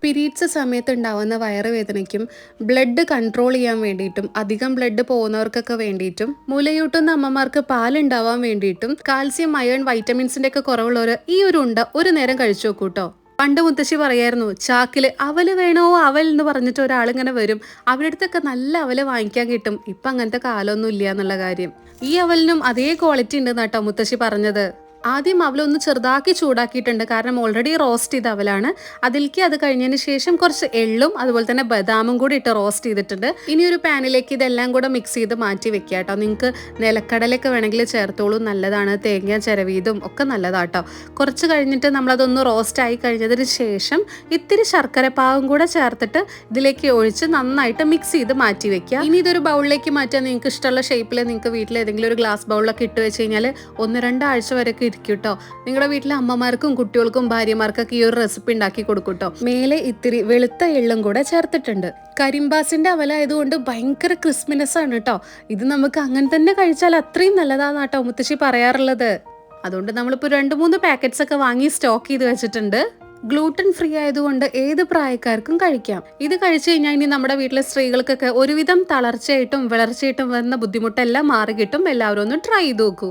Periods സമയത്ത് ഉണ്ടാവുന്ന വയറുവേദനയ്ക്കും blood control ചെയ്യാൻ വേണ്ടിയിട്ടും അധികം ബ്ലഡ് പോകുന്നവർക്കൊക്കെ വേണ്ടിയിട്ടും മുലയൂട്ടുന്ന അമ്മമാർക്ക് പാലുണ്ടാവാൻ വേണ്ടിയിട്ടും കാൽസ്യം അയൺ വൈറ്റമിൻസിന്റെ ഒക്കെ കുറവുള്ളവർ ഈ ഒരു ഉണ്ട ഒരു നേരം കഴിച്ചു നോക്കൂ കേട്ടോ. പണ്ട് മുത്തശ്ശി പറയായിരുന്നു, ചാക്കില് അവല് വേണോ അവൽ എന്ന് പറഞ്ഞിട്ട് ഒരാളിങ്ങനെ വരും, അവരുടെ അടുത്തൊക്കെ നല്ല അവല് വാങ്ങിക്കാൻ കിട്ടും. ഇപ്പൊ അങ്ങനത്തെ കാലമൊന്നും ഇല്ല എന്നുള്ള കാര്യം. ഈ അവലിനും അതേ ക്വാളിറ്റി ഉണ്ട് കേട്ടോ മുത്തശ്ശി പറഞ്ഞത്. ആദ്യം അവലൊന്ന് ചെറുതാക്കി ചൂടാക്കിയിട്ടുണ്ട്, കാരണം ഓൾറെഡി റോസ്റ്റ് ചെയ്ത അവലാണ്. അതിലേക്ക് അത് കഴിഞ്ഞതിന് ശേഷം കുറച്ച് എള്ളും അതുപോലെ തന്നെ ബദാമും കൂടി ഇട്ട് റോസ്റ്റ് ചെയ്തിട്ടുണ്ട്. ഇനി ഒരു പാനിലേക്ക് ഇതെല്ലാം കൂടെ മിക്സ് ചെയ്ത് മാറ്റി വെക്കുക കേട്ടോ. നിങ്ങൾക്ക് നിലക്കടലൊക്കെ വേണമെങ്കിൽ ചേർത്തോളൂ, നല്ലതാണ്. തേങ്ങ ചിരവിയതും ഒക്കെ നല്ലതാട്ടോ. കുറച്ച് കഴിഞ്ഞിട്ട് നമ്മളതൊന്ന് റോസ്റ്റ് ആയി കഴിഞ്ഞതിന് ശേഷം ഇത്തിരി ശർക്കരപ്പാവും കൂടെ ചേർത്തിട്ട് ഇതിലേക്ക് ഒഴിച്ച് നന്നായിട്ട് മിക്സ് ചെയ്ത് മാറ്റി വെക്കുക. ഇനി ഇതൊരു ബൗളിലേക്ക് മാറ്റാൻ നിങ്ങൾക്ക് ഇഷ്ടമുള്ള ഷേപ്പിൽ നിങ്ങൾക്ക് വീട്ടിൽ ഏതെങ്കിലും ഒരു ഗ്ലാസ് ബൗളിലൊക്കെ ഇട്ട് വെച്ച് കഴിഞ്ഞാൽ 1-2 ആഴ്ച വരെയൊക്കെ ഇരിക്കും കേട്ടോ. നിങ്ങളുടെ വീട്ടിലെ അമ്മമാർക്കും കുട്ടികൾക്കും ഭാര്യമാർക്കൊക്കെ ഈ ഒരു റെസിപ്പി ഉണ്ടാക്കി കൊടുക്കൂട്ടോ. മേലെ ഇത്തിരി വെളുത്ത എള്ളും കൂടെ ചേർത്തിട്ടുണ്ട്. കരിമ്പാസിന്റെ അവലായതുകൊണ്ട് ഭയങ്കര ക്രിസ്പിനെസ് ആണ് കേട്ടോ. ഇത് നമുക്ക് അങ്ങനെ തന്നെ കഴിച്ചാൽ അത്രയും നല്ലതാന്ന് കേട്ടോ മുത്തശ്ശി പറയാറുള്ളത്. അതുകൊണ്ട് നമ്മളിപ്പോൾ 2-3 പാക്കറ്റ്സ് ഒക്കെ വാങ്ങി സ്റ്റോക്ക് ചെയ്ത് വെച്ചിട്ടുണ്ട്. ഗ്ലൂട്ടൻ ഫ്രീ ആയതുകൊണ്ട് ഏത് പ്രായക്കാർക്കും കഴിക്കാം. ഇത് കഴിച്ചു കഴിഞ്ഞാൽ ഇനി നമ്മുടെ വീട്ടിലെ സ്ത്രീകൾക്കൊക്കെ ഒരുവിധം തളർച്ചയായിട്ടും വിളർച്ചയായിട്ടും വന്ന ബുദ്ധിമുട്ടെല്ലാം മാറി കിട്ടും. എല്ലാവരും ഒന്ന് ട്രൈ ചെയ്ത് നോക്കൂ.